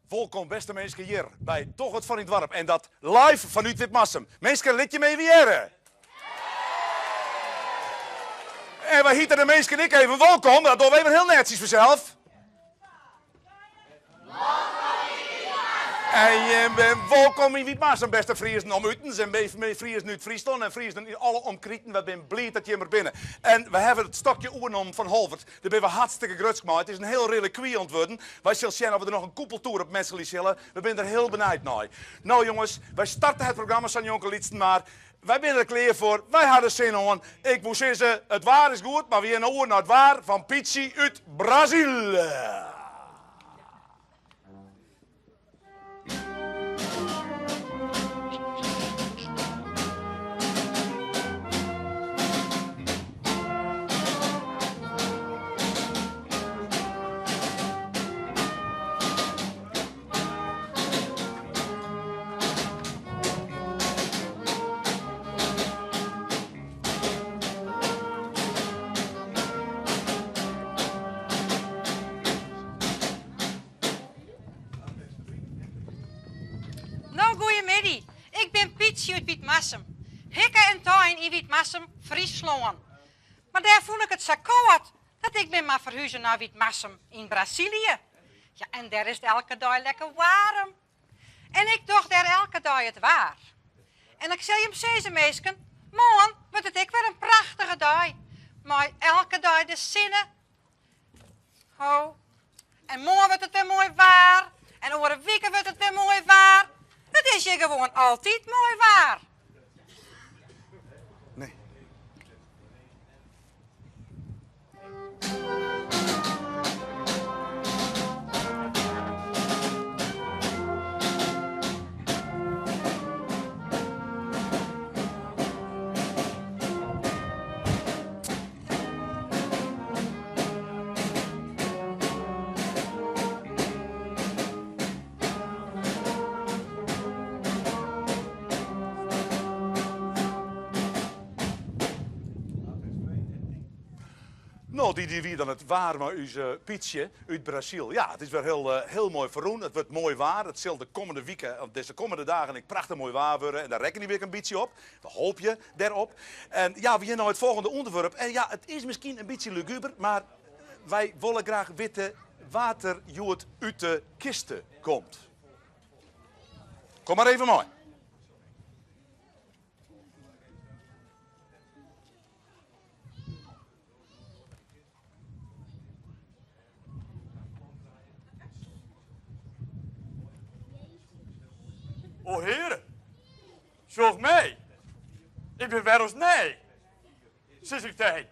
Welkom beste mensen hier bij Toch het van het Dorp. En dat live vanuit Witmassum. Mensen, liet je mee weer? En wij hieten de mensen en ik even welkom. Dat doen we even heel netjes vanzelf. En je bent welkom in Witmassum, beste Friesen om Utens. En bij Friesen uit Friesland en Friesen in alle omkrieten. We zijn blij dat je maar binnen. En we hebben het stokje oernom van Holvert. Daar zijn we hartstikke grutsk gemaakt. Het is een heel reliquie ontworpen. Wij zullen zien of we er nog een koepeltour op mensen zullen. We zijn er heel benieuwd naar. Nou jongens, wij starten het programma van Jonker Lietsten maar. Wij zijn er klaar voor. Wij hadden zin aan. Ik moest zeggen, het waar is goed, maar we gaan over naar het waar van Pichi uit Brazil. Ik ben Pietje uit Witmassum. Hikke en tuin in Witmassum, Friesland. Maar daar voel ik het zo koud dat ik ben maar verhuizen naar Witmassum in Brazilië. Ja, en daar is het elke dag lekker warm. En ik dacht daar elke dag het waar. En ik zei hem deze meisken, morgen wordt het ik weer een prachtige dag. Maar elke dag de zinnen. Oh. En morgen wordt het weer mooi waar. En over een week wordt het weer mooi waar. Het is je gewoon altijd mooi waar. Nee. Nou, die wie dan het warme Pietje uit Brazil. Ja, het is weer heel mooi verroen. Het wordt mooi waar. Het zal de komende weken, of deze komende dagen, ik prachtig mooi waar worden. En daar rekken we een beetje op. We hoop je daarop. En ja, we hebben nou het volgende onderwerp. En ja, het is misschien een beetje luguber, maar wij willen graag weten water hoe het uit de kisten komt. Kom maar even mooi. O heren, zorg mij. Ik ben weer als nee. Zit ik tegen.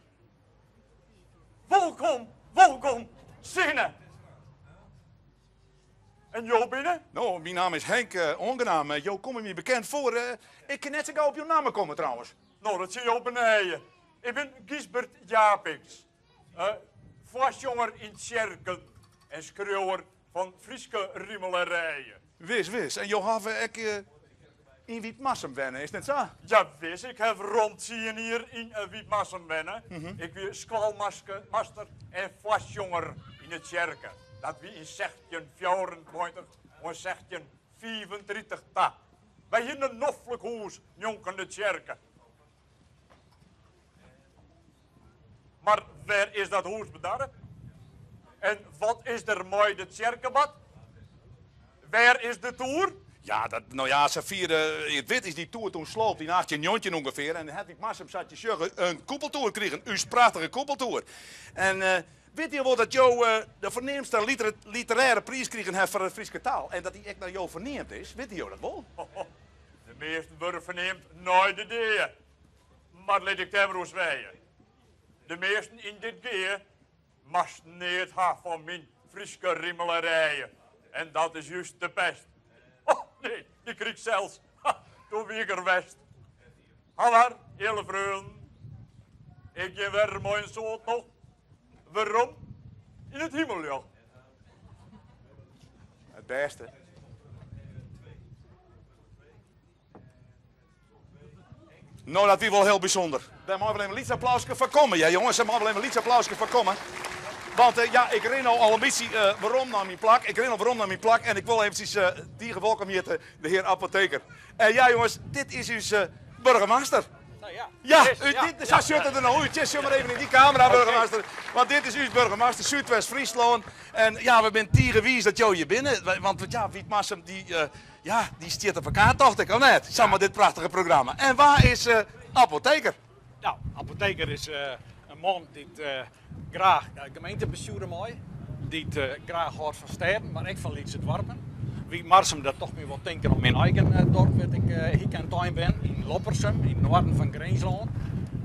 Welkom, welkom, zinnen. En jou binnen? Nou, mijn naam is Henk, ongenaam. Jo, kom je me bekend voor? Ik kan net zo gauw op je naam komen trouwens. Nou, dat zie je op beneden. Ik ben Gisbert Japings. Vlasjonger in Tjerken en schreeuwer van Frieske Riemelerijen. Wis. En Johan, ik in Witmassum wennen, is het net zo? Ja, wist. Ik heb rondzien hier in Witmassum wennen. Ik ben squalmaster en vlasjonger in het Tjerken. Dat wie in 1624 en 1635 ta. Wij hier een noffelijk huis, jonken de Tjerken. Maar waar is dat huis bedarren? En wat is er mooi de Tjerkenbad? Waar is de tour? Ja, nou ja, ze vieren, je weet is die tour toen sloopt in 18 ongeveer. En had ik Massum zat je zeggen, een koepeltour kregen, een prachtige koepeltour. En weet je wel dat jou de voornaamste literaire prijs kregen heeft voor de Friese taal? En dat die echt naar jou verneemd is, weet je dat wel? De meesten worden verneemd nooit de ideeën. Maar laat ik hem roos wijden. De meesten in dit geer masten niet ha van mijn Friese Riemelerijen. En dat is juist de pest. Oh, nee, die kreeg zelfs. Toen wie ik er west. Hallo, hele vrienden. Ik ben weer mooi soort nog. Waarom? In het hemeljoch. Het beste. Nou, dat is wel heel bijzonder. Daar mogen we even een liedje applausje voor komen. Ja, jongens, daar mogen we even een liedje applausje voor komen. Want ja, ik ren al een beetje waarom naar mijn plak. Ik ren al waarom naar mijn plak. En ik wil eventjes die welkom hier de heer apotheker. En ja jongens, dit is uw burgemeester. Nou ja, Ja, yes, dit zo zit het er nou uit. Just maar even in die camera, burgemeester. Want dit is uw burgemeester, Zuidwest-Friesland. En ja, we zijn tierenwies dat jou hier binnen. Want ja, Wietmarsum, die stiert op elkaar, dacht ik, of net? Samen dit prachtige programma. En waar is apotheker? nou, apotheker is een man die graag gemeentebesturen mooi, die graag houdt van steden, maar ik van Lietse Dwarpen. Wie Marsum dat toch meer wat denken op mijn eigen dorp, waar ik hier aan tuin ben, in Loppersum, in het noorden van Greensland.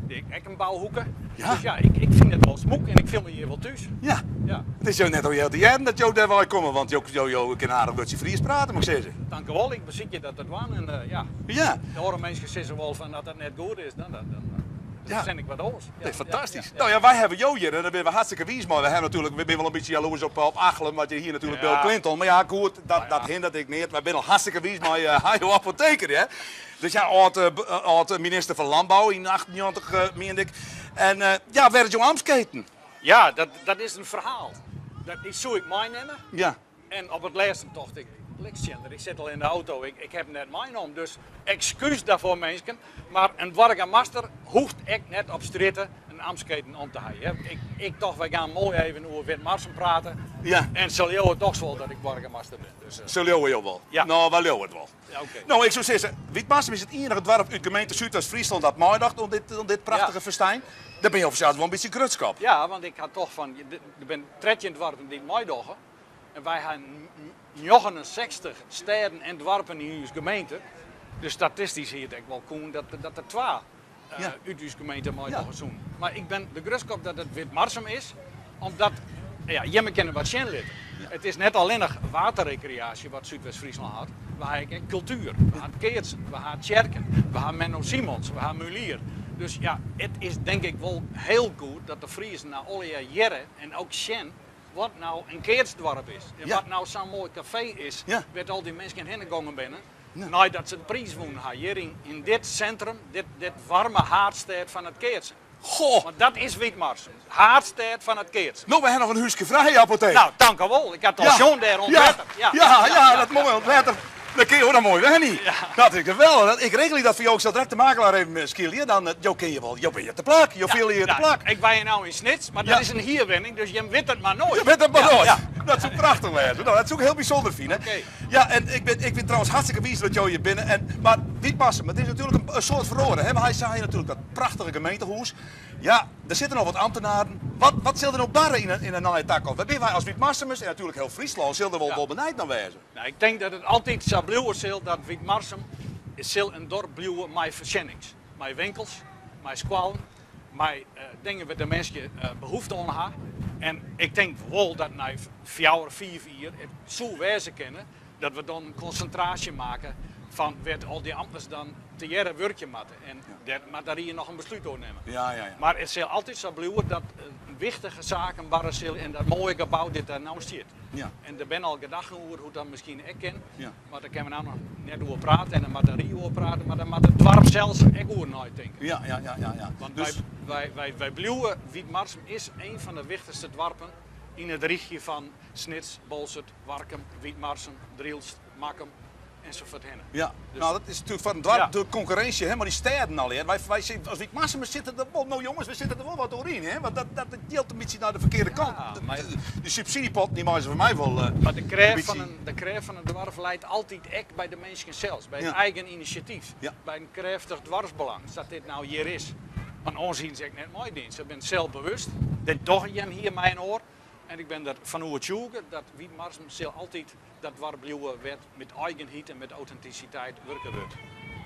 Die ik een bouwhoeken. Ja. Dus ja, ik vind het wel smoek en ik film me hier wel thuis. Ja. Ja, Het is jou net al heel de jaren dat jou daar wil komen, want jou kan aardig Dutch Fries praten, moet ik zeggen. dank u wel, ik bezit je dat het waan en ja, Ja, de horen mensen zeggen wel van dat het net goed is, dan Ja. zijn ik wat anders. Ja, dat is fantastisch. ja, ja. Nou ja, wij hebben jou hier en daar ben we hartstikke wies, maar we zijn wel een beetje jaloers op Achelen, want je hier natuurlijk Ja. Bill Clinton. Maar ja, goed, dat hindert ik niet. Wij zijn al hartstikke wies, maar hij apotheker, hè. Dus ja, oud minister van Landbouw in 98, meende ik. En ja, werd je amsketen. Ja, dat is een verhaal. Dat is zo ik meenemen. Ja. En op het laatste dacht ik, Alexander, ik zit al in de auto, ik heb net meegenomen. Dus excuus daarvoor mensen. Maar een burgemeester hoeft ik net op stritten een amsketen om te hebben. Ik dacht, wij gaan mooi even over Wit-Marsum praten. Ja. En zal jou het toch wel dat ik burgemeester ben. Dus, Zo leeuwen je wel. Ja. Nou, wel leeuwen het wel. ja, oké. Nou, ik zou zeggen, Wietmarsum is het enige dorp uit gemeente Zuidwest-Friesland dat mooi dacht om dit prachtige Ja. festijn. Daar ben je officieel wel een beetje grutskap. Ja, want ik had toch van, er ben 13 dwarpen die mooi dagen. En wij hebben 69 steden en dwarpen in uw gemeente. Dus statistisch hier denk ik wel cool dat er 2 Ja. uit uw gemeente mooi Ja. dagen doen. Maar ik ben de grutskop dat het Wit-Marsum is, omdat ja, je kennen wat Sjen lid. Het is net alleen nog waterrecreatie wat Zuidwest-Friesland had. We hebben cultuur, we hebben keertsen, we hebben kerken, we hebben Menno Simons, we hebben Mulier. Dus ja, het is denk ik wel heel goed dat de Friesen naar alle jaren en ook Sjen wat nou een keertsdorp is. En Ja. wat nou zo'n mooi café is, Ja. waar al die mensen heen gegaan binnen. Nou, dat ze de prijs wonen hier in dit centrum, dit warme haardstad van het Keertsen. Goh, Want dat is Witmarsum, haardstad van het Keertsen. nou, we hebben nog een huisje vrij, apotheker. Nou, dank u wel. Ik had al zo'n daar ontletterd. Dat mooi ontletterd. Dat kun je ook nog mooi, hè niet? Ja. Dat is geweldig. Ik regel dat voor jou. Ik zal direct de makelaar even skillen. Dan jou ken je wel. Jou ben je te plak. Jou viel je te plak. Ik ben hier nou in Snits, maar Ja. dat is een hierwenning, dus je weet het maar nooit. Je bent een Ja, baroos. ja. Dat is ook prachtig lezen. Nou, dat is ook heel bijzonder, Fien. Oké. Ja, en ik vind trouwens hartstikke wies dat jou hier binnen. Maar Wietmarsum, het is natuurlijk een soort verloren. Hè? Maar hij zei natuurlijk dat prachtige gemeentehuis. Ja, er zitten nog wat ambtenaren. Wat zullen er nog barren in een nieuwe tak? Wat ben wij als Wietmarsumers en natuurlijk heel Friesland zullen er wel, Ja. wel benijd naar wezen. Nou, ik denk dat het altijd zou blijven zal dat Witmarsum zal een dorp blijven met verzendings. Met winkels, met squallen, met dingen waar de mensen behoefte aan hebben. En ik denk wel dat na 4 uur het zo wezen kennen dat we dan een concentratie maken van wat al die ambtenaren dan te jaren werkje moeten. En maar daar hier nog een besluit over nemen. Ja. Maar het zal altijd zo blijven dat wichtige zaken barren zullen in dat mooie gebouw dit daar nou zit. Ja. En er ben al gedachten over hoe dat misschien ik ken. Ja. Maar daar kunnen we nou nog net over praten en dan moet er hier over praten. Maar dan moet het dwarp zelfs ook over nadenken. Ja. Want Dus, wij blijven, Witmarsum is een van de wichtigste dwarpen in het richtje van Snits, Bolsert, Warkum, Witmarsum, Drielst, Makkum enzovoort heen. ja. Dus- Nou, dat is natuurlijk van dwars Ja. de concurrentie, hè? Maar die steden al. Hè? Wij zien, als Wietmarsumers zitten er wel, nou jongens, we zitten er wel wat doorheen, hè? Want dat deelt een beetje naar de verkeerde kant. maar- De subsidiepot, die maken ze voor mij wel. Maar de kreeg beetje- van een dwarf leidt altijd echt bij de mensen zelf, bij het Ja. eigen initiatief. Ja. Bij een krachtig dwarsbelang, dat dit nou hier is. Van aanzien zeg ik net mooi dienst. Ik ben zelfbewust. Dit toch je hem hier mijn oor. En ik ben er van overtuigd dat Witmarsum zal altijd dat dwarp blijven werd met eigenheid en met authenticiteit werken wordt.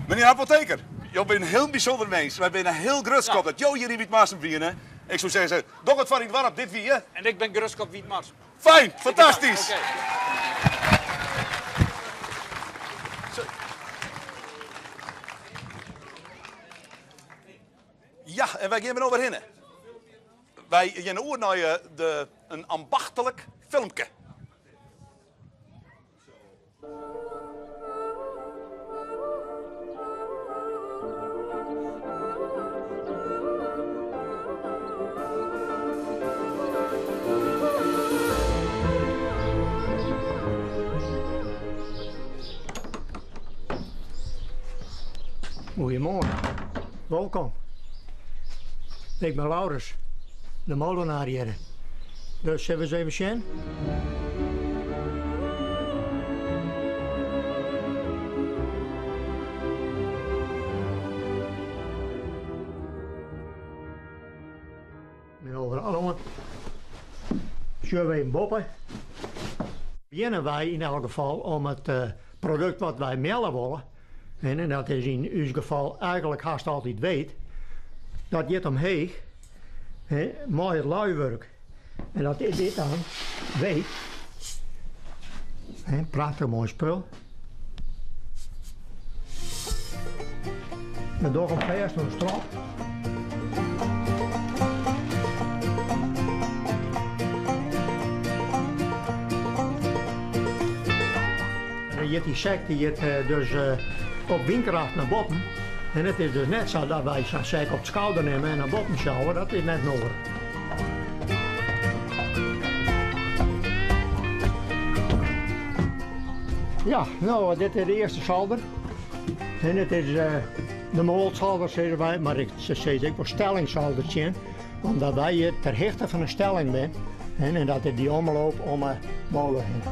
Meneer apotheker, jij bent een heel bijzonder mens. Wij zijn een heel grutskop Ja. dat jou hier in Wietmarsum vieren. Ik zou zeggen, doch het van het warp, dit wie, hè? En ik ben gerust op Witmarsum. Fijn, fantastisch. Oké. Ja, en wij gaan er overheen. Wij gaan oor naar een ambachtelijk filmpje. Goedemorgen. Welkom. Ik ben Laurens, de molenaar hier. Dus zullen we eens even zien? En overal, jongen. Zullen we even boppen? Beginnen wij in elk geval om het product wat wij melden willen. En dat is in uw geval eigenlijk haast altijd weet. Dat je het omheen, mooi het luiwerk. En dat is dit dan, weet. Prachtig mooi spul. En door hem vast een strop. En je hebt die sek die het dus op windkracht naar boven. En het is dus net zo dat wij zo'n sek op de schouder nemen en naar boven sjouwen, dat is net nodig. Ja, nou, dit is de eerste zolder. En het is de moolzolder, zeggen wij, maar ze zeggen ook wel stellingszoldertje. Omdat wij ter hichte van een stelling zijn. En dat is die omloop om een molen heen.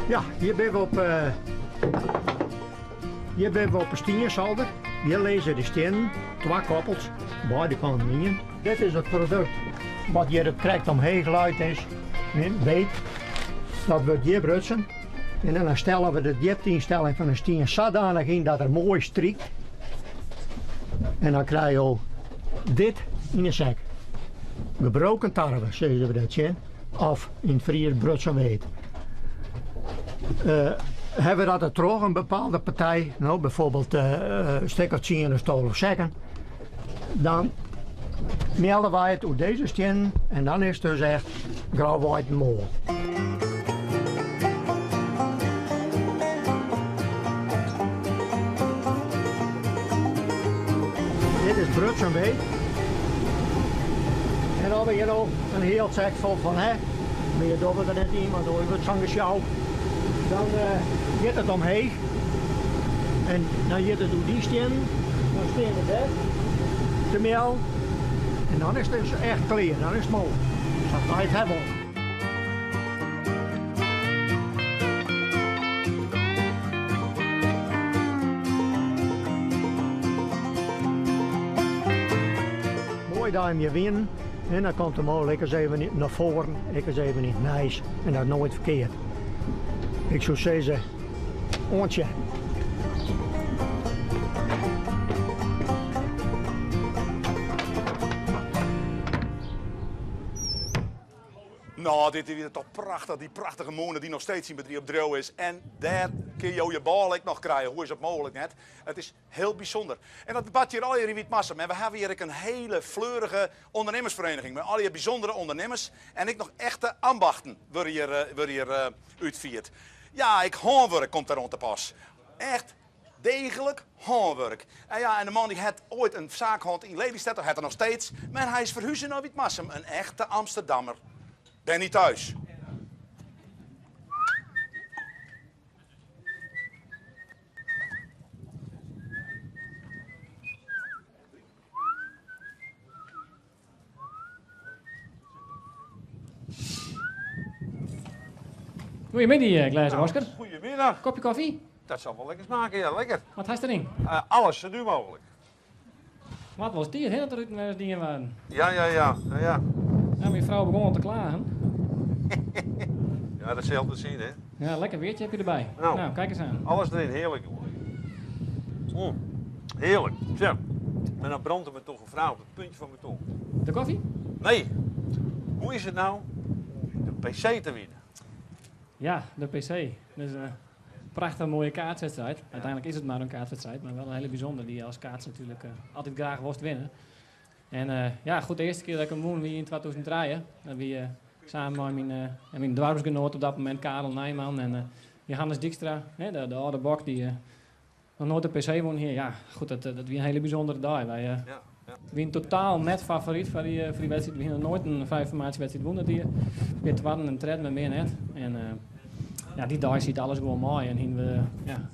Ja, hier ben we op een steenzolder. Hier lezen de stenen, 2 koppels, beide kanten in. Dit is het product wat hier het trekt omheen geluid is. Weet, dat wordt hier brutsen. En dan stellen we de diepteinstelling van een steen zodanig in dat er mooi strikt. En dan krijg je dit in een zak. Gebroken tarwe, zeggen we dat, ja? Of in het Fries brutsen weet. Hebben we dat er terug een bepaalde partij, nou, bijvoorbeeld stekkertje in een stol of zekken, dan melden wij het uit deze steen en dan is het dus echt grauw-white mol. Dit is bruts en weet. En dan heb je nog een heel zak vol van, hè, maar je doet er net in, want dan wordt zo'n gesjouw. Dan gaat het omheen en dan gaat het door die steen, dan steen we dat, de meel en dan is het dus echt clear, dan is het mooi. Dus dat wij het hebben. Mooi duimpje winnen en dan komt de molen eens even niet naar voren, eens even niet nice en dat is nooit verkeerd. Ik zou zeggen, ontje. Nou, dit is weer toch prachtig, die prachtige molen die nog steeds in bedrijf op droog is. En daar kun je je bal nog krijgen, hoe is dat mogelijk net? Het is heel bijzonder. En dat debat hier al hier in Wietmassum. En we hebben hier een hele fleurige ondernemersvereniging met al die bijzondere ondernemers. En ik nog echte ambachten worden hier uitvierd. Ja, handwerk komt daar rond te pas. Echt degelijk handwerk. En ja, en de man die had ooit een zaak gehad in Lelystad, dat had er nog steeds. Maar hij is verhuisd naar Wietmassum, een echte Amsterdammer. Ben niet thuis. Goedemiddag, glazen Oscar. Goedemiddag. Kopje koffie? Dat zal wel lekker smaken, ja, lekker. Wat heeft erin? Alles zo duur mogelijk. Wat was die, hè, dat er dingen waren? Ja. Ja, mijn vrouw begon al te klagen. Ja, dat zal je altijd zien, hè. Ja, lekker weertje heb je erbij. Nou. Nou, kijk eens aan. Alles erin, heerlijk, jongen. Heerlijk. Zo. En dan brandt er me toch een vrouw op het puntje van mijn tong. De koffie? Nee. Hoe is het nou de PC te winnen? Ja, de PC. Dus een prachtig mooie kaartwedstrijd. Uiteindelijk is het maar een kaartwedstrijd, maar wel een hele bijzondere die je als kaarts natuurlijk altijd graag wilt winnen. En ja, goed, de eerste keer dat ik hem won wie in 2003. Dat we samen met mijn dwarfsgenoot op dat moment, Karel Nijman en Johannes Dijkstra, de oude bok die nog nooit een PC won hier. Ja, goed, dat was een hele bijzondere dag. Wij zijn totaal net favoriet voor die wedstrijd. We hebben nooit een vrije formatiewedstrijd gewonnen hier. We hadden een tred met meer net. En ja, die dag ziet alles gewoon mooi. En we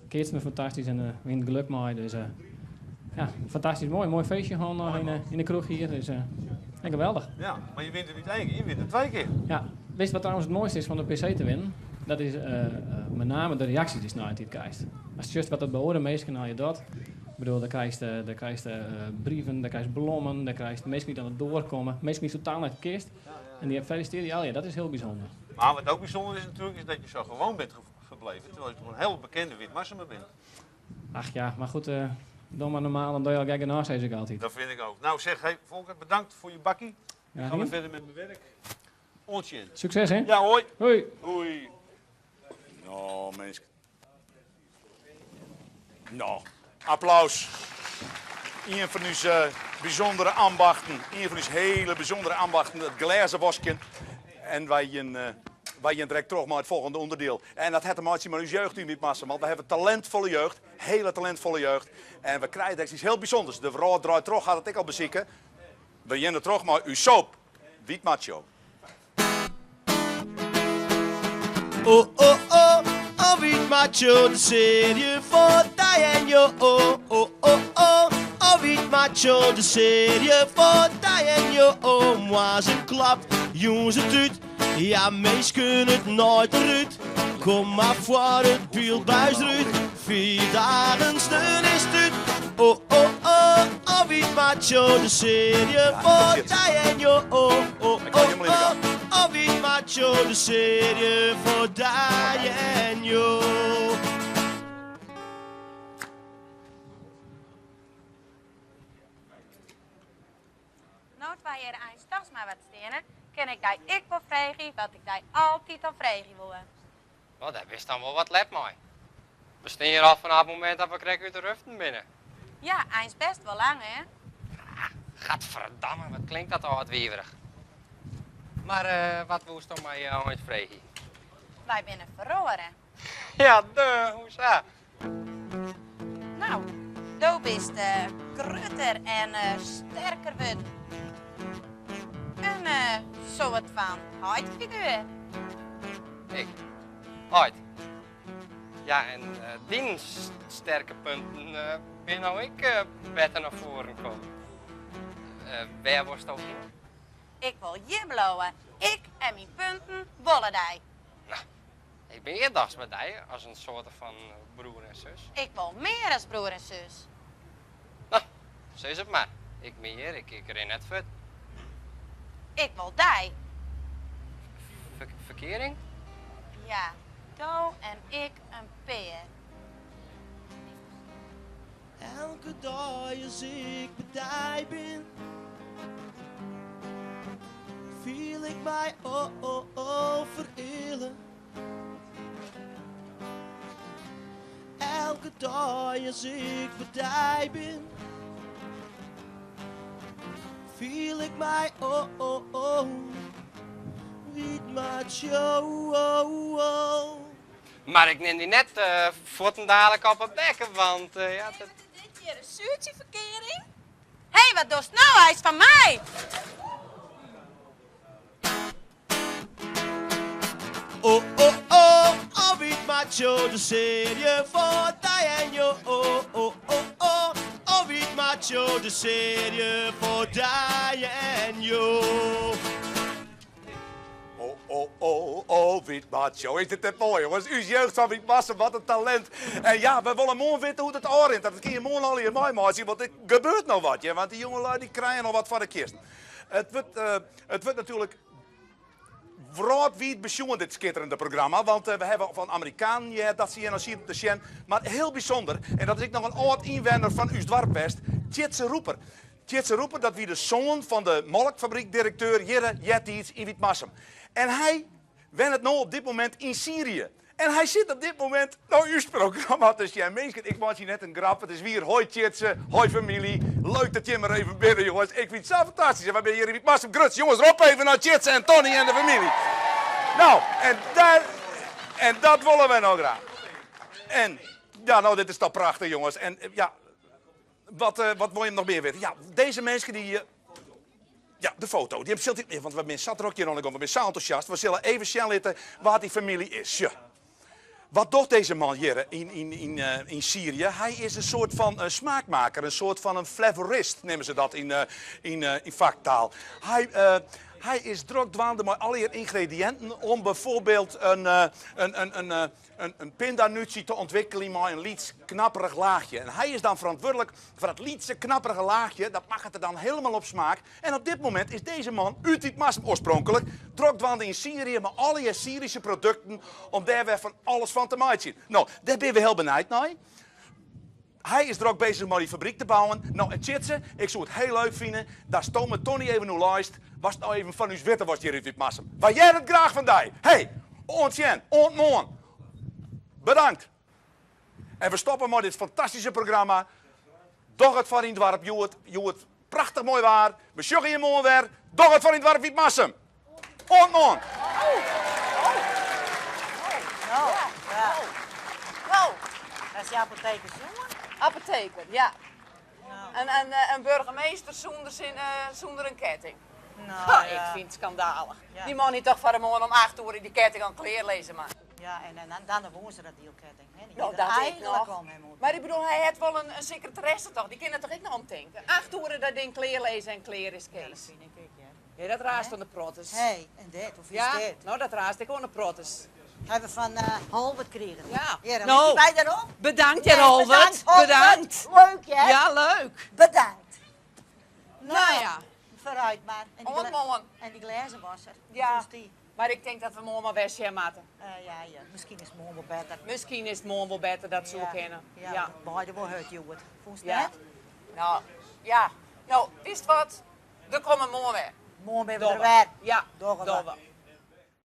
keert me fantastisch en we hebben geluk mooi. Dus ja, fantastisch mooi feestje gewoon nog in de kroeg hier. Dus geweldig. Ja, maar je wint er niet één keer, je wint er 2 keer. Ja, weet je wat trouwens het mooiste is van de PC te winnen? Dat is met name de reacties die je naar het krijgt. Als je juist wat het behoren meest haal je dat. Ik bedoel, dan krijg je brieven, dan krijg je blommen, dan krijg je mensen die aan het doorkomen, mensen die totaal naar de kist. En die feliciteren je al, ja, dat is heel bijzonder. Maar wat ook bijzonder is natuurlijk, is dat je zo gewoon bent gebleven. Terwijl je toch een heel bekende Witmassemer bent. Ach ja, maar goed, doe maar normaal, dan doe je al kijken naar, zeg ik altijd. Dat vind ik ook. Nou zeg, hey, Volker, bedankt voor je bakkie. Ja, Ik ga weer verder met mijn werk. Ontje. Succes, hè? Ja, hoi. Hoi. Hoi. Nou, mensen. Nou, applaus. Een van uw bijzondere ambachten. Een van uw hele bijzondere ambachten. Het glazen bosje. En wij direct terug naar het volgende onderdeel. En dat heeft een maatje met uw jeugd in Witmassem. Want we hebben talentvolle jeugd. Hele talentvolle jeugd. En we krijgen iets heel bijzonders. De vrouw draait terug, gaat het ik al bezieken. We beginnen terug maar uw soap. Witmacho. Oh, oh, oh, oh, Witmacho, de serie voor die en jo. Oh, oh, oh, oh, oh, Witmacho, de serie voor die en jo. Oh, moi ze klapt, jongens het uit. Ja, meest kunnen het nooit eruit. Kom maar voor het beeldbuis eruit. 4 dagen steun is het uit. Oh, oh, oh, oh, Witmacho, de serie voor die en jo. Oh, oh, oh, oh. Oh, Witmacho, de serie voor die en jo. Nou, waar je er eens maar wat stenen, ken ik die ik wel vragen, wat ik die altijd al vragen wil. Nou, dat is dan wel wat let mooi. We staan hier al vanaf het moment dat we krijgen uit de ruften binnen. Ja, eens best wel lang, hè? Gadverdamme, wat klinkt dat al wat weverig. Maar wat wil je toch maar eens vragen? Wij binnen verloren. Ja, hoezo? Nou, du bist groter en sterker wordt. En zo wat van huidfiguur. Ik? Ooit? Ja, en die sterke punten ben nou ik beter naar voren komen. Waar was het ook in? Ik wil je blowen. Ik en mijn punten wollen die. Nou, ik ben eerdags met die als een soort van broer en zus. Ik wil meer als broer en zus. Nou, zo is het maar. Ik meer, ik ren net vet. Ik wil die. Verkering? Ja, du en ik een peer. Elke dag als ik bij die ben, viel ik mij verillen. Elke dag als ik bij die ben, viel ik mij Witmacho. Maar ik neem die net voeten dadelijk op het bekken, want ja, dat... Dit hier een zuurtjeverkering? Hé, wat doe je nou? Hij is van mij! Oh, oh, oh, oh, Witmacho, de serie voor die en jo. Oh, oh, oh, oh, oh, Witmacho, de serie voor die en jo. Oh, Witmacho. Is dit net mooi, jongens? Uw jeugd van Witmassem, wat een talent. En ja, we willen mooi weten hoe het oorint. Dat kun je mooi al hier mooi maken, want er gebeurt nog wat. Ja? Want die jongelui die krijgen nog wat van de kist. Het wordt natuurlijk wraadwied besjoen, dit schitterende programma. Want we hebben van Amerikaan, ja, dat zie je nog zien te zien. Maar heel bijzonder, en dat is ik nog een oud inwoner van uw dwarpwest, Tjitse Roeper. Tjitse Roeper, dat wie de zoon van de melkfabriekdirecteur Jirre Jettiets in Witmassem. En hij wen het nou op dit moment in Syrië. En hij zit op dit moment naar uw programma te zien. Mensen, ik maak je net een grap. Het is weer hoi Tjitse, hoi familie. Leuk dat je maar even binnen, jongens. Ik vind het zo fantastisch. En we hebben hier in Witmassem Gruts. Jongens, roep even naar Tjitse en Tony en de familie. Nou, en dat willen wij nou graag. En, ja, nou, dit is toch prachtig, jongens. En, ja, wat wil je nog meer weten? Ja, deze mensen die... Ja, de foto. Die hebben niet meer, want we zijn zat er ook hier nog. We zijn zo enthousiast. We zullen even snel laten wat die familie is. Ja. Wat doet deze man hier in Syrië? Hij is een soort van smaakmaker, een soort van een flavorist, nemen ze dat in vaktaal. Hij is druk dwaande met alle ingrediënten om bijvoorbeeld een pindanutje te ontwikkelen met een liets knapperig laagje. En hij is dan verantwoordelijk voor het lietse knapperige laagje. Dat mag het er dan helemaal op smaak. En op dit moment is deze man uit dit Marsum oorspronkelijk druk dwaande in Syrië met alle Syrische producten om daar weer van alles van te maken. Nou, daar ben we heel benieuwd naar. Hij is er ook bezig met die fabriek te bouwen. Nou, en Tjitse, ik zou het heel leuk vinden dat Stome Tony even nu luistert. Was het nou even van uw witte was hier in dit Marsum. Waar jij het graag van die. Hey, ontjen, ontmoen. Bedankt. En we stoppen met dit fantastische programma. Doch het van in het dorp, je het prachtig mooi waar. We sjoggen je mooi weer. Doch het van in het dorp, Wiet Marsum. Ontmoen. Nou, dat is je apothekersjongen. Apotheker, ja. Een burgemeester zonder een ketting. Nou, ik vind het schandalig. Ja. Die man niet toch van de morgen om 8 uur in die ketting aan kleer lezen maar. Ja, en dan de woensdag dat deelketting. Nou, dat eigenlijk nog. Maar ik bedoel, hij heeft wel een secretaresse toch? Die kan er toch ook nog om denken? 8 uur dat ding kleer lezen en kleer is Kees. Ja, dat vind ik, ja. Ja, dat raast aan de prottes. Hé, en dit, of is dit? Nou, dat raast ik gewoon de prottes. Hebben we van Holbert gekregen. Ja. Ja, dan nou, wij daarop. Bedankt, ja, Holbert. Bedankt. Leuk, hè? Ja, leuk. Bedankt. Nou ja. Vooruit maar. En die glazenwasser. Ja. Maar ik denk dat we morgen maar weggaan moeten. Ja. Misschien is het morgen wel beter. Misschien is het morgen wel beter dat ze ook kennen. Ja. Beide wel hurt, jongen. Vond je het? Nou, ja. Nou, is het wat? We komen morgen weer. Morgen ben we er weer. Ja, door.